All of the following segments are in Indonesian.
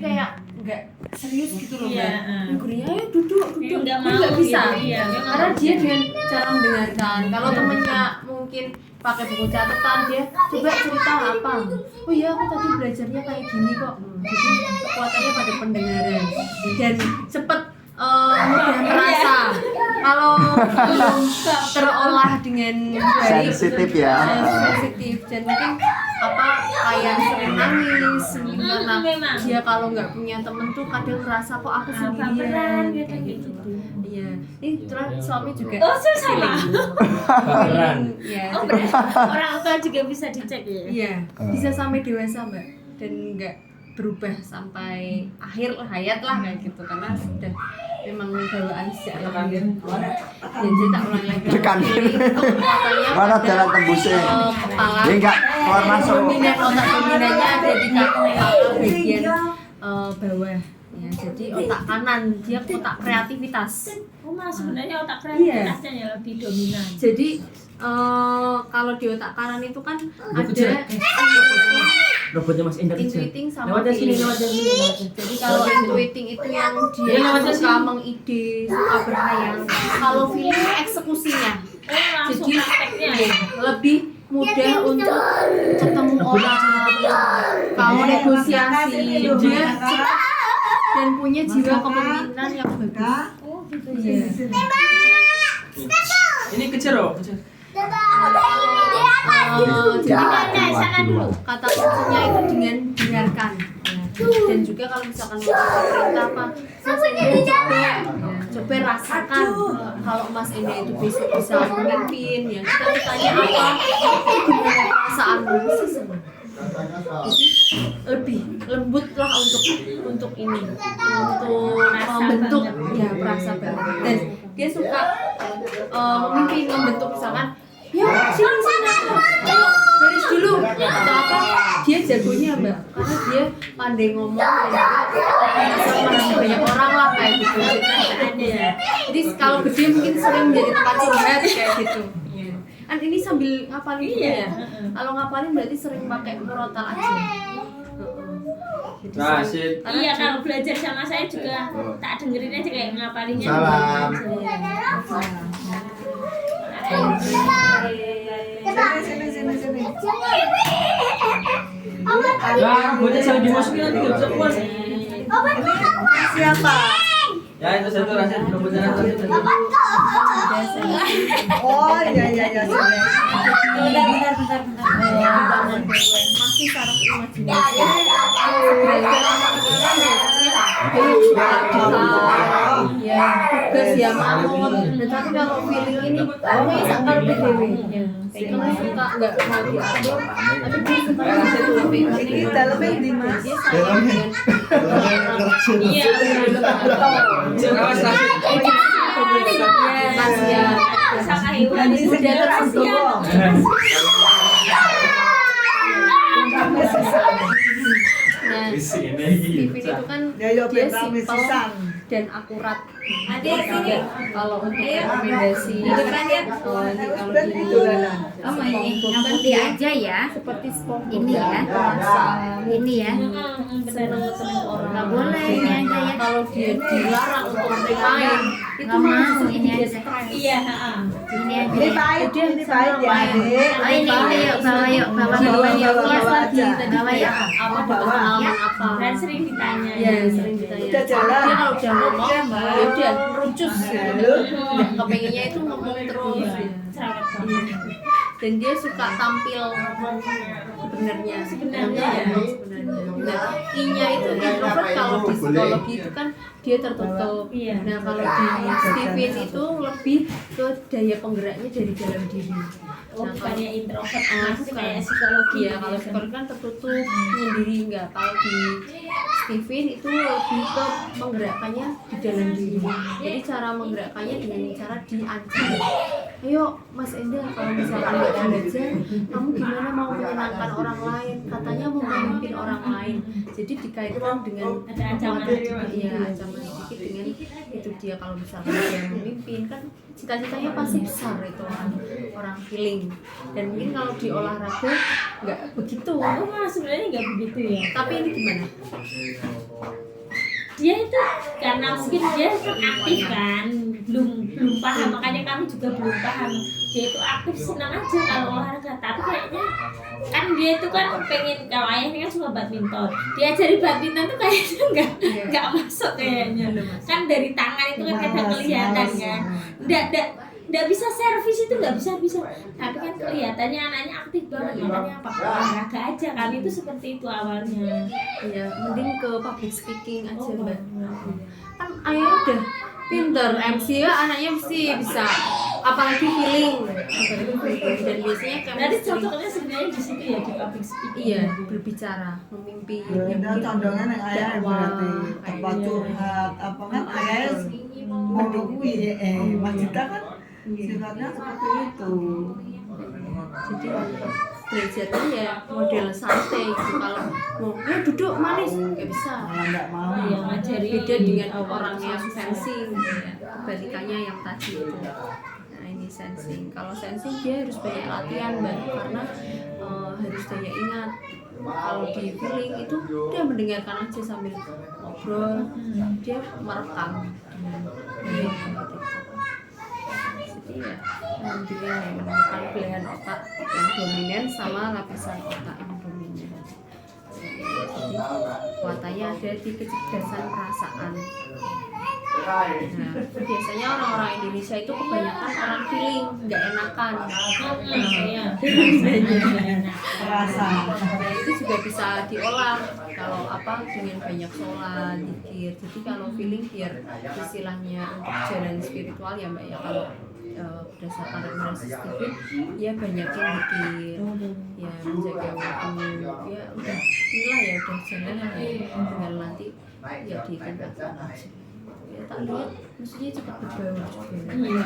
kayak nggak serius gitu loh Iya, Mbak. Gurunya ayo duduk nggak bisa karena dia dengan cara mendengarkan. Kalau temennya mungkin pakai buku catatan, dia coba cerita apa, oh iya aku tadi belajarnya kayak gini kok. Jadi kekuatannya pada pendengaran dan cepet mudah merasa. Kalau belum terolah dengan baik, sensitif ya. sensitif dan mungkin kayak sering nangis karena dia kalau nggak punya temen tuh kadang merasa kok aku sendirian kayak gitu. Iya, ini terus suami juga. Oh, sama. Ya, Oh, berarti orang tua juga bisa dicek ya? iya, bisa sampai dewasa Mbak dan nggak berubah sampai akhir hayat lah kayak gitu karena sudah memang bawaan sejak lahir. Jadi tak ulang lagi. Mana jalan tembusnya? Kepala. Dia enggak keluar masuk. Dominan otak dominannya ada di kepala bagian bawah. Ya, jadi otak kanan dia otak kreativitas. Oh, mas sebenarnya otak kreativitasnya yang lebih dominan. Jadi kalau di otak kanan itu kan ada robotnya Mas Indra intuiting sama lewat sini. feeling. Jadi kalau intuiting itu yang dia suka mengide, suka berhayal. Kalau feeling eksekusinya. Langsung Jadi prakteknya. lebih mudah untuk ketemu orang, kamu negosiasi, dia cepat dan punya jiwa kepemimpinan yang bagus. Oh, gitu. Iya. Ini kejar oh, kejar. Jadi sana dulu kata kuncinya itu dengan dengarkan. Dan juga kalau misalkan mau kasih perintah apa, Mas Enda coba rasakan kalau Mas Enda itu besok bisa memimpin, yang kita tanya apa, gimana perasaanmu sih. Jadi lebih lembut lah untuk ini, untuk membentuk ya perasa banget. Dan dia suka memimpin, membentuk misalkan ya sini ayo baris dulu atau apa, dia jagonya Mbak karena dia pandai ngomong dan juga bisa memahami banyak orang lah kayak gitu. Jadi kalau gede mungkin sering menjadi tempat curhat kayak gitu. Kan ini sambil ngapalin juga ya. Kalau ngapalin berarti sering pakai murotal aja. Rasid. Iya, kalau belajar sama saya juga tak dengerin aja kayak ngapalinnya. Salam. Sini. Nah, buatnya jangan dimasukin nanti nggak bisa keluar. Siapa? Ya itu satu Rasid, robotnya Rasid. Oh iya. Bentar. Masih saraf imajinasi. Ya, tugas ya mau. Tapi kalau feeling ini, kayaknya sakal PDW. Itu suka nggak mau diatur, tapi dia suka satu lebih Ini dalamnya di Mas. dia sayang dengan Iya. Awas Rasid. ya. Sama hewan Nanti itu sudah tersentuh. Nah, Ini Stephen itu kan Ya yo dia pemrame simpel sisan. dan akurat. Adik, sini. Kalau untuk rekomendasi Di depan ya. kalau Dan di itu lah. Oh, yang putih aja ya. seperti SpongeBob Ini ya. Ini ya. seneng orang. Nggak boleh, ini aja ya. Kalau dia dilarang untuk main, itu Nggak mau, justru ini dia aja. stres. Iya, Ini aja. Ini pahit ya adik. Oh, ini yuk bawa yuk bawa yuk. Kelas lagi tadi Bawa yuk. apa dapat pengalaman apa? Dan sering ditanya. Ya sering ditanya. Udah jalan. Dia kalau udah ngomong, Mbak. ya udah merucus gitu. Udah kepengennya itu ngomong terus. Cerewet banget. Dan dia suka tampil sebenarnya ya sebenarnya. Nah, I-nya itu introvert, kalau di psikologi itu kan dia tertutup. Iya. Nah, kalau di Stephen itu lebih ke daya penggeraknya dari dalam diri. Oh, Nah, bukannya introvert, bukan. masih kayak psikologi. Iya, kalau psikologi kan tertutup menyendiri, enggak. Kalau di Stephen itu lebih ke menggerakkannya di dalam diri. Jadi cara menggerakkannya dengan cara diancam. ayo Mas Enda kalau misalkan nggak belajar, kamu gimana mau menyenangkan orang lain? Katanya mau memimpin orang lain. Jadi dikaitkan dengan Ada ancaman. Iya, ancaman sedikit dengan itu dia kalau misalkan dia memimpin kan cita-citanya pasti besar itu orang feeling. Dan mungkin kalau di olahraga nggak begitu. Aku malah sebenarnya nggak begitu ya. Tapi ini gimana? Dia itu karena mungkin dia aktif kan, belum paham, makanya kami juga belum paham. Dia itu aktif, senang aja kalau olahraga, tapi kayaknya kan dia itu kan pengen, kalau ayahnya kan suka badminton, diajari badminton tuh kayaknya nggak masuk kayaknya. Kan dari tangan itu kan kadang kelihatan kan, nggak bisa servis itu nggak bisa, tapi kan kelihatannya anaknya aktif banget, makanya apa olahraga aja. Kami itu seperti itu awalnya. Ya mending ke public speaking aja mbak. Kan ayah udah pinter MC ya, anaknya mesti bisa, apalagi feeling. Dan biasanya Berarti chemistry. cocoknya sebenarnya di situ ya, di public speaking. Iya, berbicara, memimpin. Ada condongan yang ayah berarti apa curhat apa kan ayah mendukui Mas Dita kan sifatnya seperti itu. Jadi belajarnya ya model santai gitu. Kalau mau duduk manis nggak bisa. Malah nggak mau. Iya, ngajari Beda dengan orang yang sensing, ya. Kebalikannya yang tadi itu. Nah ini sensing. Kalau sensing dia harus banyak latihan mbak, karena harus daya ingat. Kalau di feeling itu dia mendengarkan aja sambil ngobrol, dia merekam dengan baik gitu. Jadi ya alhamdulillah ya, menemukan belahan otak yang dominan sama lapisan otak yang dominan. Jadi kuatannya ada di kecerdasan perasaan. Nah, biasanya orang-orang Indonesia itu kebanyakan orang feeling, nggak enakan. Iya. Rasa. Nah, itu juga bisa diolah kalau apa dengan banyak sholat, zikir. Jadi kalau feeling biar istilahnya untuk jalan spiritual ya mbak ya, kalau berdasarkan rekomendasi Stephen ya banyakin zikir, ya menjaga waktu, ya udah inilah ya udah jalan lah ya, tinggal nanti ya ditingkatkan aja. Ya tak lihat maksudnya cepat berbaur juga. Iya,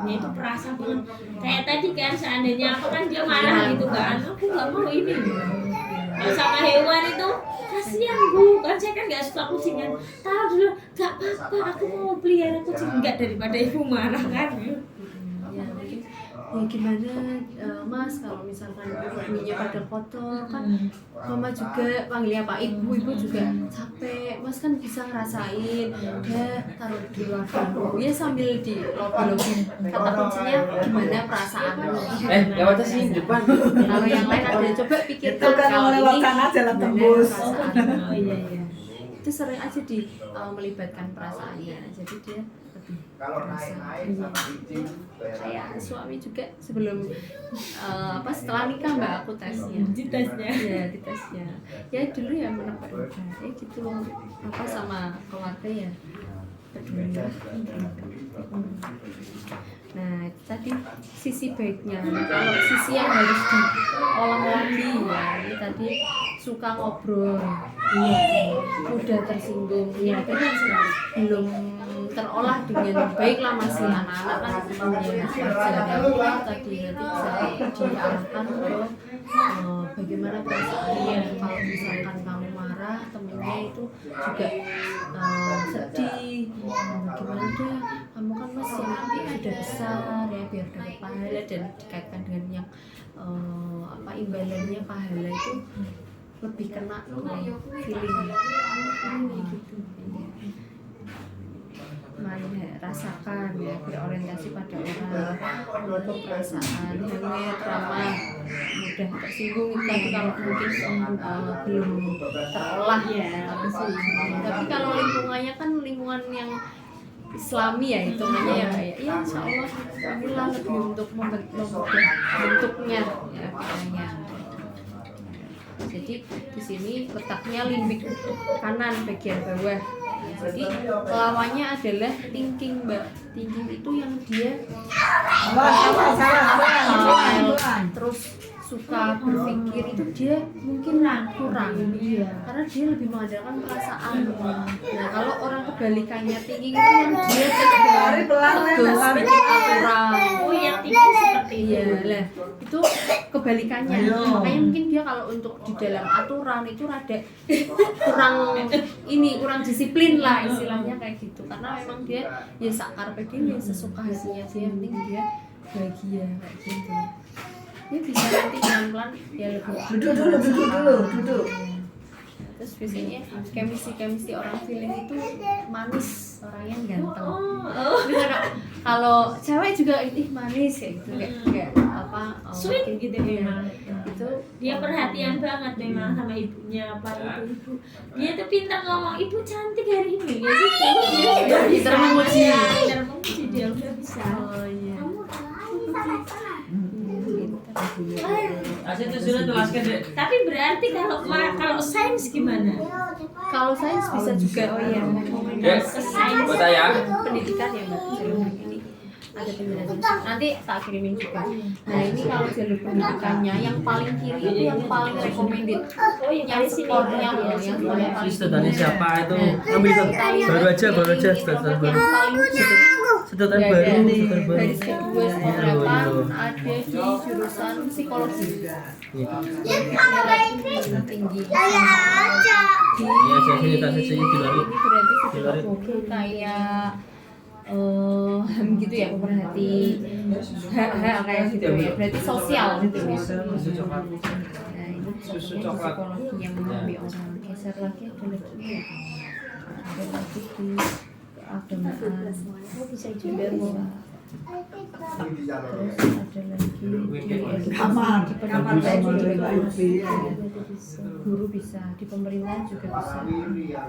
ya itu perasa banget. Kayak tadi kan seandainya apa kan dia marah gitu kan, aku nggak mau ini. Kalau sama hewan itu kasihan bu, kan saya kan nggak suka kucing kan. Tahu dulu, nggak apa-apa, aku mau pelihara kucing nggak daripada ibu marah kan. Ya mungkin ya gimana mas kalau misalkan ibunya pada kotor kan mama juga panggilnya pak ibu juga capek, mas kan bisa ngerasain ya taruh di luar dulu ya sambil di lobby kata kuncinya gimana perasaanmu. Lewatnya sih di depan. Kalau yang lain ada coba pikirkan Itu kan kalau lewat ini sana jalan gimana tembus. perasaanmu. Oh iya. Itu sering aja melibatkan perasaannya, jadi dia lebih perasaan. Kayak suami juga sebelum setelah nikah mbak aku tesnya. Di tesnya. Ya di tesnya. Ya dulu ya menebak-nebak gitu apa sama keluarga ya peduli. Nah itu tadi sisi baiknya. Kalau sisi yang harus diolah lagi ya ini tadi suka ngobrol, mudah tersinggung, ya itu kan belum terolah dengan baik lah masih anak-anak kan ya wajar tadi nanti bisa diarahkan ke bagaimana perasaannya. Kalau misalkan kamu marah temennya itu juga sedih, gimana deh kamu kan masih sudah besar ya biar dapat pahala, dan dikaitkan dengan yang imbalannya pahala itu lebih kena feeling gitu. Mari rasakan ya, berorientasi pada orang, untuk perasaan, hangat, ramah, mudah tersinggung itu tadi kalau mungkin belum terolah ya. Tapi kalau lingkungannya kan lingkungan yang Islami ya hitungannya ya insya Allah inilah lebih untuk bentuknya ya kayaknya. Jadi di sini letaknya limbik kanan bagian bawah. Jadi lawannya adalah thinking mbak. Thinking itu yang dia terus suka berpikir itu dia mungkin kurang, iya, karena dia lebih mengandalkan perasaan. Nah kalau orang kebalikannya tinggi itu kan dia bagus bikin aturan. Oh yang tinggi seperti Iya itu. lah, itu kebalikannya. Makanya mungkin dia kalau untuk di dalam aturan itu rada kurang disiplin lah istilahnya kayak gitu. Karena memang dia ya sakar pedih, ya sesuka hatinya dia, yang penting dia bahagia kayak gitu. Dia bisa nanti pelan-pelan ya lebih Duduk. terus biasanya chemistry orang feeling itu manis, orangnya ganteng. Tapi kalau cewek juga manis kayak gitu, kayak apa Sweet gitu memang. itu Dia perhatian banget memang sama ibunya, apa ibu. Dia tuh pintar ngomong, ibu cantik hari ini ya gitu. Dia pintar memuji. Pintar memuji dia udah bisa. oh iya Asyik tuh sudah tulaskan deh. Tapi berarti kalau sains gimana? kalau sains bisa juga Yes, sains buat saya. pendidikan ya mbak, jalur ini ada penjelasan nanti tak kirimin juga. Nah ini kalau jalur pendidikannya yang paling kiri itu yang paling recommended, Oh yang skornya yang paling Sedotannya siapa itu? Nah, Ambil itu. Baru aja yang sedotan paling baru. Sedotan Nggak baru, ada. sedotan baru. Baris kedua skor 8 ada di jurusan psikologi. Tinggi. Iya, sini tas sini di lari. Ini berarti psikologi kayak gitu ya, pemerhati kayak gitu ya. Berarti sosial gitu ya. Nah, ini psikologi yang mengambil orang. Geser lagi ada lagi ya. Ada lagi di keagamaan. Oh bisa juga bisa. Terus ada lagi di edukasi, Kamar di pendidikan juga itu bisa. Guru bisa, di pemerintahan juga bisa. Ya,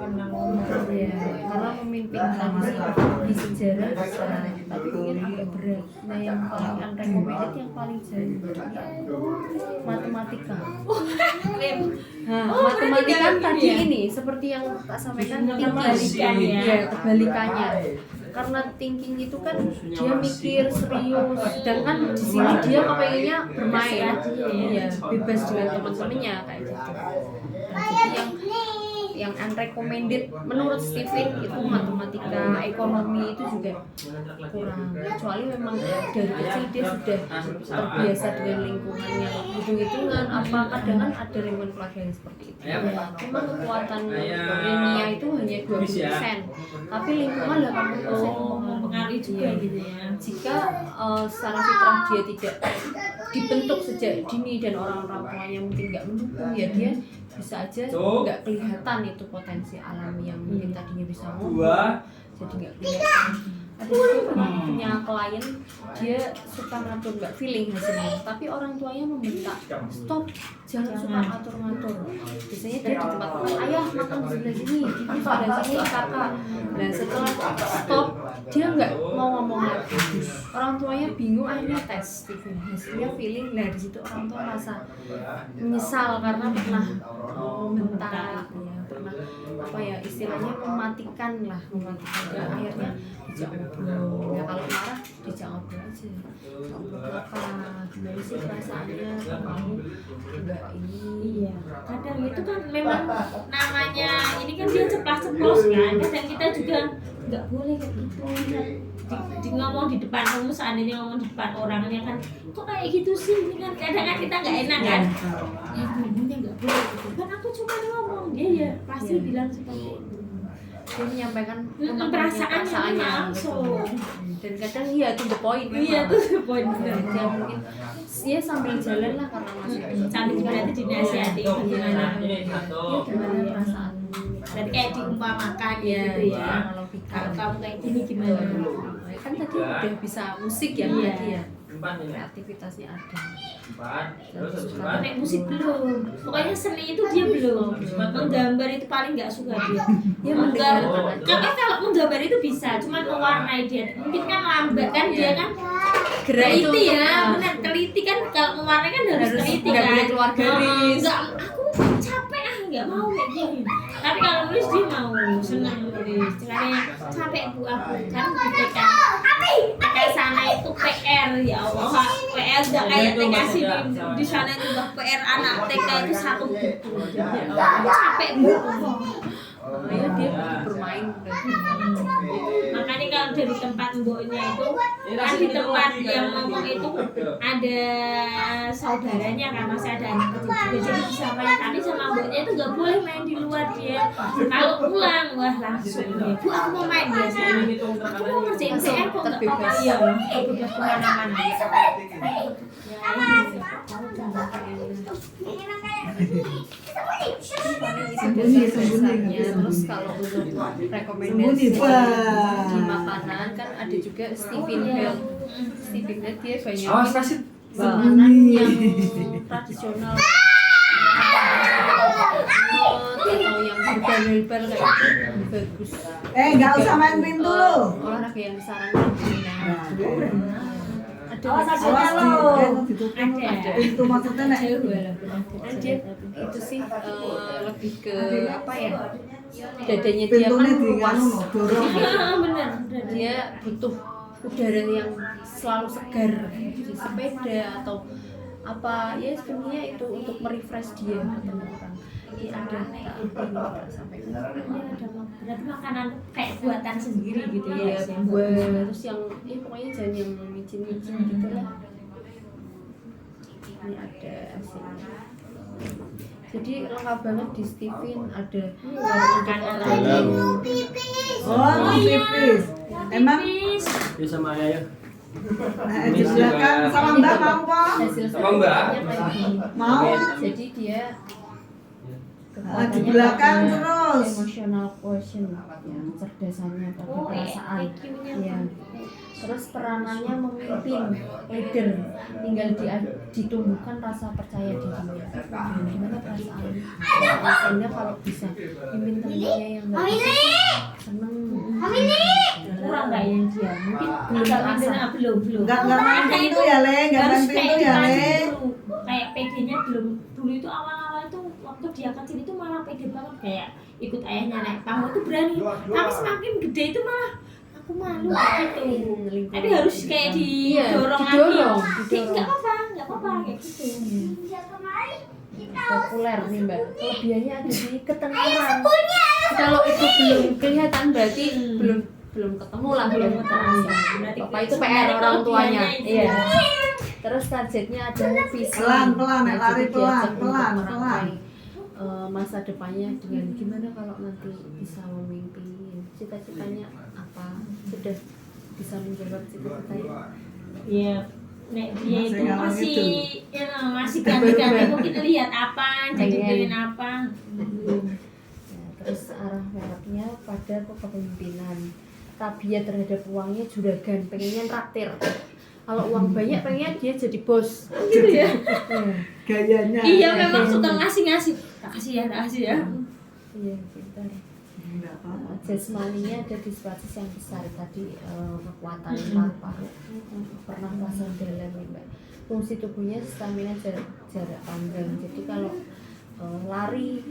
karena memimpin di sejarah bisa, tapi mungkin agak berat. Nah yang paling unrecommended yang paling jauh matematika. Nah, matematika kan tadi ini seperti yang Kak sampaikan Kebalikannya. ya kebalikannya. Karena thinking itu kan dia mikir serius, sedangkan di sini dia kepengennya bermain, ya bebas dengan teman-temannya kayak gitu. Nah, jadi yang unrecommended menurut Steven itu matematika, ekonomi itu juga kurang. Kecuali memang dari kecil dia sudah terbiasa dengan lingkungan yang hitung-hitungan apa, kadang kan ada lingkungan keluarga yang seperti itu. Memang kekuatan ilmiah itu hanya 20%, tapi lingkungan 80% Mempengaruhi juga gitu ya. jika secara fitrah dia tidak dibentuk sejak dini dan orang-orang tuanya mungkin nggak mendukung, ya dia bisa aja nggak kelihatan itu potensi alami yang mungkin tadinya bisa ngomong jadi nggak kelihatan. Ada juga pernah punya klien dia suka ngatur, nggak feeling hasilnya, tapi orang tuanya membentak, stop, jangan suka ngatur-ngatur. Biasanya dia di tempat makan, ayah makan di sebelah sini, ibu sebelah sini, kakak. Nah setelah stop dia nggak mau ngomong lagi, orang tuanya bingung, akhirnya tes hasilnya feeling. Nah di situ orang tua merasa menyesal karena pernah membentak ya, pernah apa ya istilahnya mematikan. Ya, akhirnya dijak ngobrol. Ya kalau marah dijak ngobrol aja, ngobrol apa gimana sih perasaannya, kamu enggak ini. Iya, kadang itu kan memang namanya ini kan dia ceplas-ceplos kan. Kadang kita juga nggak boleh kayak gitu. Di ngomong di depan umum, seandainya ngomong di depan orangnya kan kok kayak gitu sih, ini kan kadang kan kita nggak enak kan. Ya ngomongnya nggak boleh gitu. Kan aku cuma ngomong, dia ya pasti bilang seperti itu. Dia menyampaikan Perasaannya langsung. Dan kadang iya to the point memang. Iya tuh poin Dia benar. mungkin dia sambil jalan lah karena masih Sambil berarti dinasihati gimana. Iya, gimana perasaan. Dan kayak diumpamakan Iya, gitu ya. analogika. Kalau kamu kayak gini gimana? Kan tadi udah bisa musik ya Iya. tadi ya. Kreativitasnya ada. Nek musik belum. Pokoknya seni itu dia belum. Menggambar itu paling nggak suka dia. Ya Menggambar. Kalau menggambar itu bisa, cuman mewarnai dia. Mungkin kan lambat kan dia kan. Gerak itu Teliti ya, untuk- benar teliti kan kalau mewarnai kan harus teliti nggak kan. boleh keluar garis. Enggak, aku capek nggak mau kayak gini. Tapi kalau nulis dia mau, senang nulis. Caranya sampai Bu aku kan ketika sana itu PR, ya Allah, PR udah kayak TK sih di sana itu udah PR anak TK itu satu buku. Capek Bu. Makanya dia bermain Makanya kalau dari tempat mboknya itu kan di tempat yang ngomong itu ada saudaranya kan, masih ada anak kecil juga, jadi bisa main. Tapi sama mboknya itu nggak boleh main di luar dia. Kalau pulang wah langsung ya, Bu aku mau main biasanya. Aku mau ngerjain PR kok nggak apa-apa ya, bebas kemana-mana. Terus kalau untuk rekomendasi di makanan kan ada juga Stephen Bell. Stephen Bell dia banyak makanan yang tradisional atau yang herbal kayak gitu, bagus. Nggak usah main pintu lo. Olahraga yang disarankan. Awas Ada. Pintu maksudnya nek. Dan dia itu sih lebih ke apa ya, dadanya dia kan Pintunya luas, dorong. Bener. dia butuh udara yang selalu segar di sepeda atau apa ya, sebenarnya itu untuk merefresh dia teman-teman. Jadi ada sampai Berarti makanan kayak buatan sendiri gitu ya. ya buah, terus yang ya pokoknya jangan yang micin-micin gitu lah. Ini ada hasilnya. Jadi lengkap banget di Stephen, ada Makanan Dalam. Oh, tipis. Emang Dia sama ayah ya. di belakang sama Mbak mau Pak? hasil Sama Mbak? Mau? Jadi dia Di belakang terus. emotional quotient ya, kecerdasannya pada perasaan ya. Terus peranannya memimpin, leader, tinggal ditumbuhkan rasa percaya dirinya. Gimana perasaannya? Rasanya kalau bisa pimpin temannya yang seneng. kurang nggak ya dia? Mungkin belum terasa. Belum. Nggak main pintu ya Le, nggak main Harus pintu kayak ya kita Le. dulu. Kayak PD-nya belum. Dulu itu awal-awal itu waktu dia kecil itu malah pede banget, kayak ikut ayahnya naik panggung itu berani. Tapi semakin gede itu malah aku malu gitu. Tapi harus kayak didorong lagi. Nggak apa-apa kayak gitu. Populer nih Mbak. Kelebihannya ada di ketenaran. Kalau itu belum kelihatan berarti belum ketemu lah, belum terasa. Bapak itu PR orang tuanya. Iya. Terus targetnya ada visi. Pelan-pelan, Nah, lari jadi diajak untuk pelan-pelan. merangkai, masa depannya dengan gimana kalau nanti bisa memimpin, cita-citanya apa, sudah bisa menjawab cita-citanya. Iya. Nek dia itu Masih ngalamin masih itu. masih ganti-ganti mungkin lihat apa, jadi pengen apa. Ya, terus arah merahnya pada kepemimpinan. Tabiat terhadap uangnya juragan, pengennya traktir. Kalau uang banyak pengennya dia jadi bos. Gitu ya. Gayanya. Iya memang suka ngasih. Tak kasih ya. Iya, pintar. Nggak apa-apa. Jasmaninya ada displasis yang besar tadi, kekuatan paru-paru, pernafasan dalam nih Mbak. Fungsi tubuhnya stamina jarak panjang. Jadi kalau lari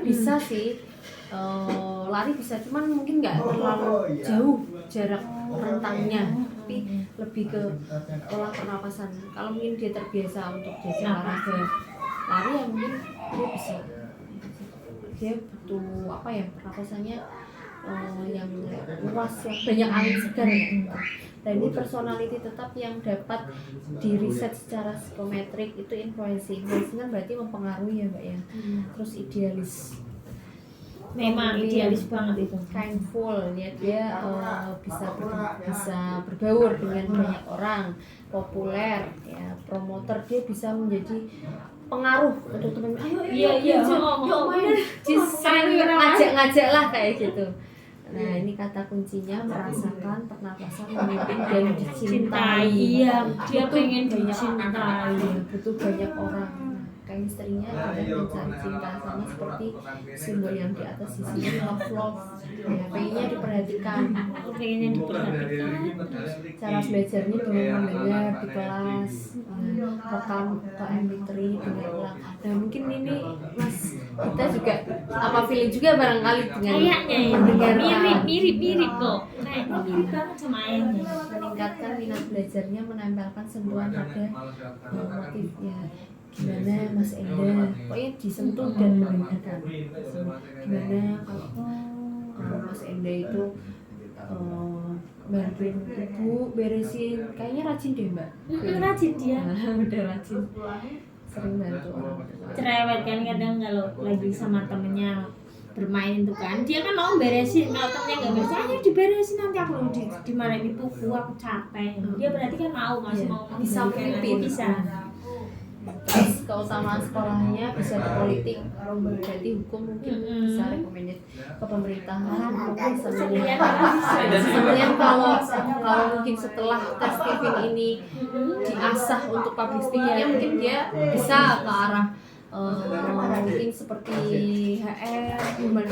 bisa sih, lari bisa, cuman mungkin nggak terlalu jauh jarak rentangnya, tapi lebih ke olah pernapasan. Kalau mungkin dia terbiasa untuk jajak olahraga lari ya mungkin dia bisa. Dia butuh apa ya, pernapasannya yang luas, yang banyak angin segar ya. Dan ini personality tetap yang dapat diriset secara psikometrik. Itu influensi kan berarti mempengaruhi ya Mbak ya. Terus idealis, Memang idealis banget itu. kindful ya, dia bisa bergaul dengan banyak orang, populer ya, promoter, dia bisa menjadi pengaruh untuk teman. Ayo Iya. yuk main, sering ngajak lah kayak gitu. Nah ini kata kuncinya, merasakan pernapasan, memimpin dan dicintai. Iya, dia pengen Banyak dicintai. butuh banyak orang. Nah, chemistry-nya adalah mencari cinta, sama seperti simbol yang di atas di sini love ya, pengennya diperhatikan, pengennya diperhatikan. cara belajarnya dengan mendengar di kelas, rekam ke MP3 dengar ulang. Nah mungkin ini Mas kita juga apa feeling juga barangkali dengan Kayaknya ya, mendengarkan, mirip kok. Kayaknya mirip banget sama ayahnya. meningkatkan minat belajarnya, menempelkan sentuhan pada motifnya. Gimana Mas Enda, pokoknya disentuh dan mendengarkan. Gimana kalau Mas Enda itu bantuin ibu beresin, kayaknya rajin deh Mbak. Rajin dia. Udah rajin, sering bantu orang tua. Cerewet kan kadang kalau lagi sama temennya bermain itu kan, dia kan mau beresin, kalau temennya nggak beresin, ayo diberesin nanti aku dimarahin ibuku, aku capek. Dia berarti kan masih Iya, mau bisa mengendalikan memimpin. aku, bisa. Terus keutamaan sekolahnya bisa di politik, berarti hukum mungkin bisa rekomendasi ke pemerintahan, mungkin sebenarnya kalau mungkin setelah tes Kevin ini diasah untuk public speakingnya, mungkin dia bisa ke arah mungkin seperti HR, human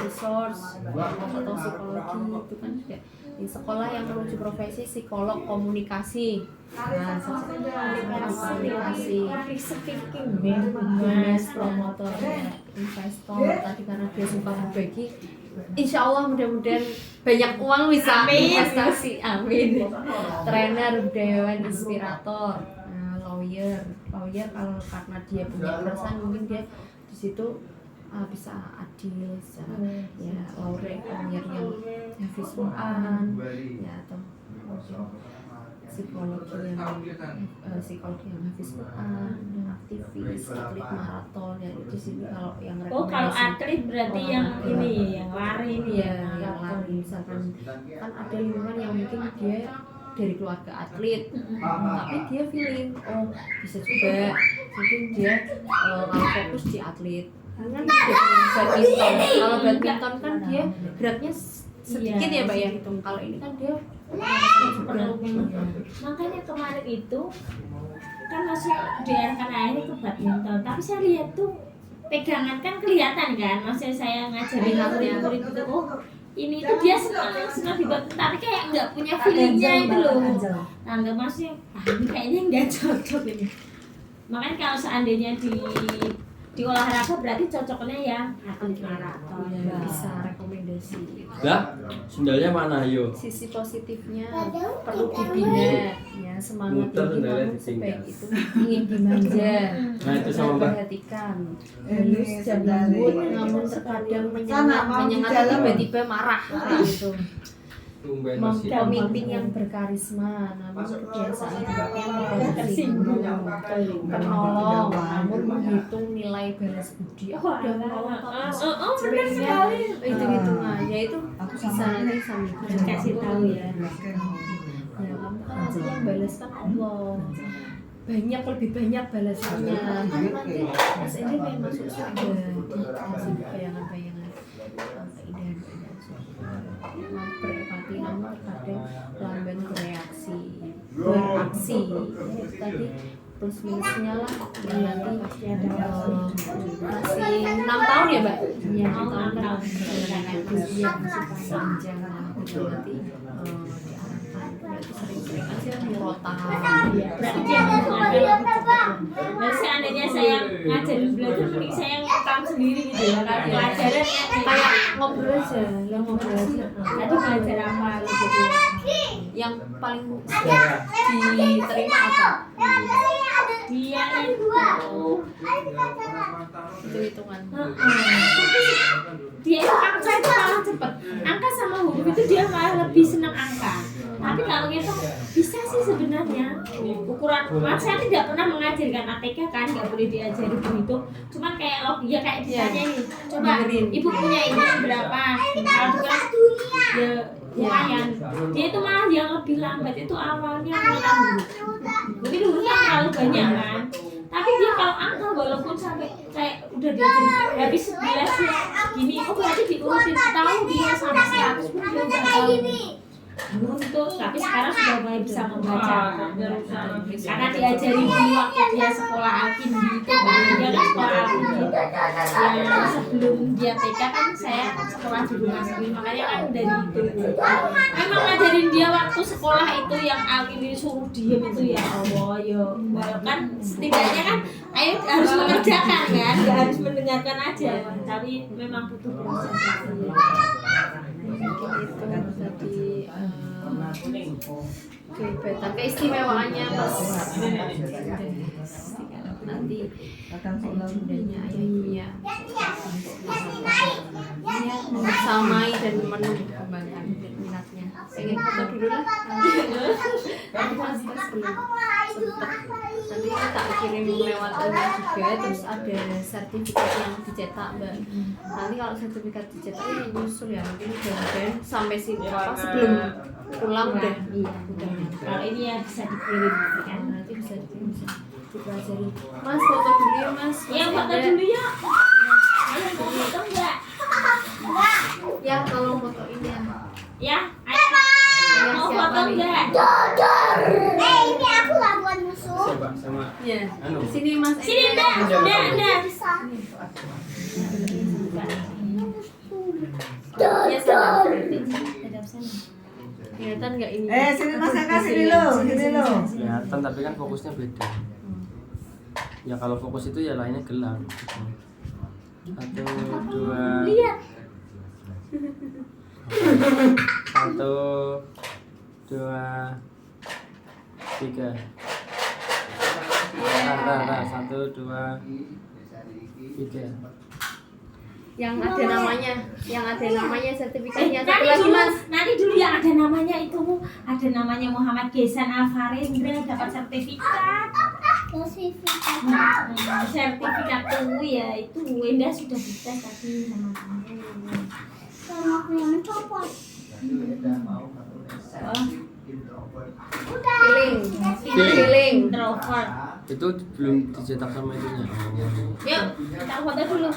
resource atau psikologi, itu kan juga di sekolah yang menuju profesi psikolog komunikasi. Nah, komunikasi, Public speaking, business promotor, investor tadi karena dia suka berbagi. Insya Allah mudah-mudahan banyak uang bisa investasi, amin. Trainer, budayawan, inspirator, lawyer kalau karena dia punya perasaan mungkin dia di situ bisa adil, ya lawyer yang hafiz Quran, ya atau psikologi yang hafiz Quran, aktivis, atlet maraton, ya di sini kalau yang kalau atlet berarti yang ini, yang lari ini ya, yang lari misalkan kan ada lingkungan yang mungkin dia dari keluarga atlet, tapi dia feeling bisa juga mungkin dia kalau fokus di atlet kan badminton. Kalau badminton kan dia beratnya sedikit ya Mbak ya, kalau ini kan dia makanya kemarin itu kan masih diarahkan ayahnya ke badminton, tapi saya lihat tuh pegangan kan kelihatan kan, maksudnya saya ngajarin murid itu ini tuh dia senang di badminton, tapi kayak nggak punya feelingnya itu loh. Nah nggak, maksudnya ini kayaknya nggak cocok ini. Makanya kalau seandainya di olahraga berarti cocoknya yang atlet maraton. ya, bisa rekomendasi. Lah, sendalnya mana yo? Sisi positifnya perlu dibina, ya semangat Muter tinggi sendalnya namun ditinggal. sebaik itu ingin dimanja. Nah, itu sama Mbak. Perhatikan, halus dan lembut namun terkadang menyengat tiba-tiba marah gitu. Tumben masih. Pemimpin yang berkarisma namun kebiasaan hidupnya tersinggung, penolong namun menghitung nilai balas budi. Udah menolong Benar sekali. hitung-hitungan, ya itu bisa nanti sambil Kasih tahu ya. ya kamu kan nanti yang balas kan Allah, banyak, lebih banyak balasannya. Kan nanti Mas Edi pengen masuk surga, dikasih bayangan-bayangan keindahan surga. Berempati namun terkadang lamban beraksi ya, tadi plus minusnya lah ya, nanti masih 6 tahun ya Mbak? Iya, 6 tahun kan usia masih panjang lah, gitu nanti diarahkan berarti sering-sering aja murotal ya, Berarti dia mengenal. Nah seandainya saya ngajarin belajar, mending saya ngerekam sendiri gitu ya. Kalau pelajaran kayak ngobrol aja, lah ngobrol aja. tadi belajar apa gitu. Yang paling diterima apa? Dia itu Hitung-hitungan. dia itu angka itu malah cepet. Angka sama huruf itu dia malah lebih senang angka. Tapi kalau gitu bisa sih sebenarnya. Ukuran, saya tidak pernah mengajarkan ATK kan, nggak boleh diajari begitu. Cuman kayak logika kayak ditanya nih, coba ibu punya ini berapa? Kalau dikelas ya lumayan. Dia itu malah yang lebih lambat itu awalnya mengenal huruf. Mungkin hurufnya terlalu banyak kan. Tapi dia kalau angka walaupun sampai kayak udah diajarin habis 11 gini, berarti diurutin tahu dia sampai 100 pun dia udah tahu. buntut, tapi sekarang sudah mulai bisa membaca karena diajari di waktu dia sekolah Alkindi itu kan, dia kan sekolah Alkindi yang sebelum dia TK kan saya sekolah di Rumah Sakti, makanya kan dari itu memang ngajarin dia waktu sekolah itu yang Alkindi suruh diem itu ya Allah yo kan setidaknya kan ayo harus mengerjakan kan, nggak harus mendengarkan aja, tapi memang butuh belajar. Mungkin itu tadi kegiatan keistimewaannya pas nanti bundanya ayah ibunya membersamai dan menumbuhkan minatnya. Pengen foto dulu lah. Nanti tak kirim lewat email juga, terus ada sertifikat yang dicetak Mbak. Nanti kalau sertifikat dicetak ini nyusul ya, mungkin mudah-mudahan sampai sebelum pulang udah Kalau ini ya bisa dikirim kan, nanti bisa dipelajari. Mas foto dulu ya Mas. ya foto dulu ya. Ayo mau foto enggak? Ya kalau foto ini ya. Ya, ayo mau foto enggak? Ini aku lah bukan musuh. Siapa sama Ya. anu. Sini Mas. Sini enggak? Enggak. Bisa. Ya sana. Kelihatan nggak ini? Sini Mas Kakak, sini lo, sini lo. Kelihatan tapi kan fokusnya beda. Ya kalau fokus itu ya lainnya gelap. 1, 2. Lihat. 1, 2, 3. Nah, 1, 2, 3. Yang ada namanya, sertifikatnya. Satu Nanti lagi dulu, Mas. nanti dulu yang ada namanya itu, ada namanya Muhammad Gesan Alfarendra dapat sertifikat. Sertifikat tuh ya itu Wenda sudah dites tadi sama kamu. Feeling. Introvert. Itu belum dicetak sama itunya. Yuk, kita foto dulu.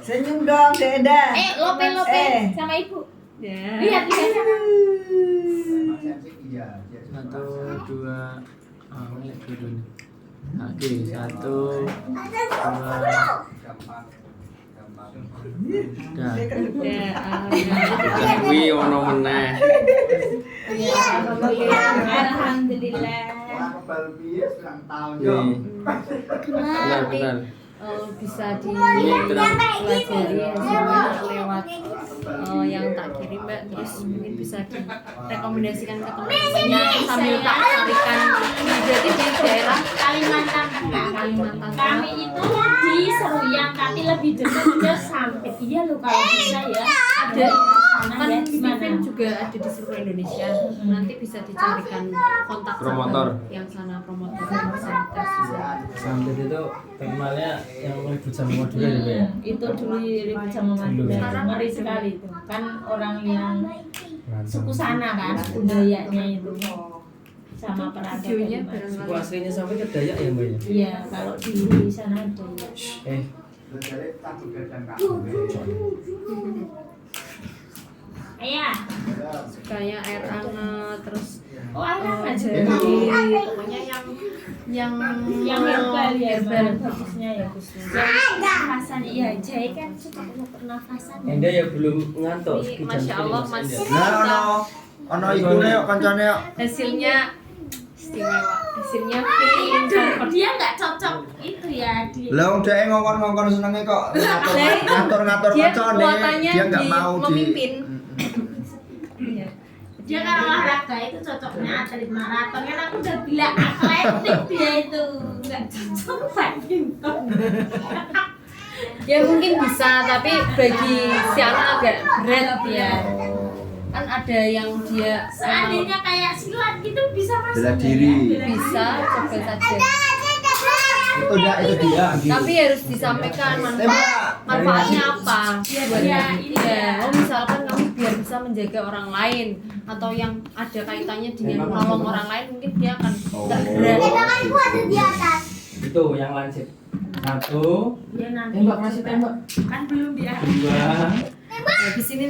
Senyum dong, Deda. Lope sama ibu. Ya. Lihat sana. 1, 2. Ini dulu nih. Oke, 1, 2. Dah. Ya. Kuwi ono meneh. Alhamdulillah. Nih. Benar. Bisa Ini terang. dipelajari hasilnya lewat yang tak kirim Mbak, terus mungkin bisa direkomendasikan ke teman-temannya sambil tak carikan. Berarti di daerah Kalimantan Kalimantan kami itu di Seruyang tapi lebih dekat sampai iya loh kalau bisa ya ada kan ya di mana Vivin juga ada di seluruh Indonesia. Nanti bisa dicarikan kontak Promotor. yang sana promotor yang bisa tes juga. Sampai itu terkenalnya yang ribut sama Madura juga ya. itu dulu ribut sama Madura ngeri sekali itu kan orang yang suku sana kan budayanya itu sama peradaban Videonya Mas. barangkali. Suku aslinya sampai ke Dayak ya Mbak ya? Iya kalau di sana ada ayah Sukanya air hangat terus oh ayah jadi aja pokoknya yang yang herbal ya herbal bagusnya ya rasanya iya jahe kan suka pernafasan Enda ya belum ngantuk. Ini, Masya Allah, Mas. Nah, ono ikune kok kancane kok. hasilnya istimewa, hasilnya dia nggak cocok itu ya di Lah wong dhek ngongkon-ngongkon senenge kok ngatur-ngatur dia kancane. kekuatannya Dia enggak di mau memimpin. dia kan olahraga itu cocoknya atlet maraton kan aku udah bilang atletik dia itu nggak cocok badminton Ya mungkin bisa, tapi bagi si anak agak berat ya. Kan ada yang dia seandainya kayak silat gitu bisa masuk Bela diri. bisa coba saja. Itu dia. Tapi harus disampaikan manfaatnya apa buat dia ini ini ya. Oh misalkan kamu biar bisa menjaga orang lain atau yang ada kaitannya dengan menolong orang lain, mungkin dia akan nggak berat. Tanganku ada di atas. Itu yang lancip. 1. dia nanti Tembak masih tembak. kan belum dia 2. Habis ini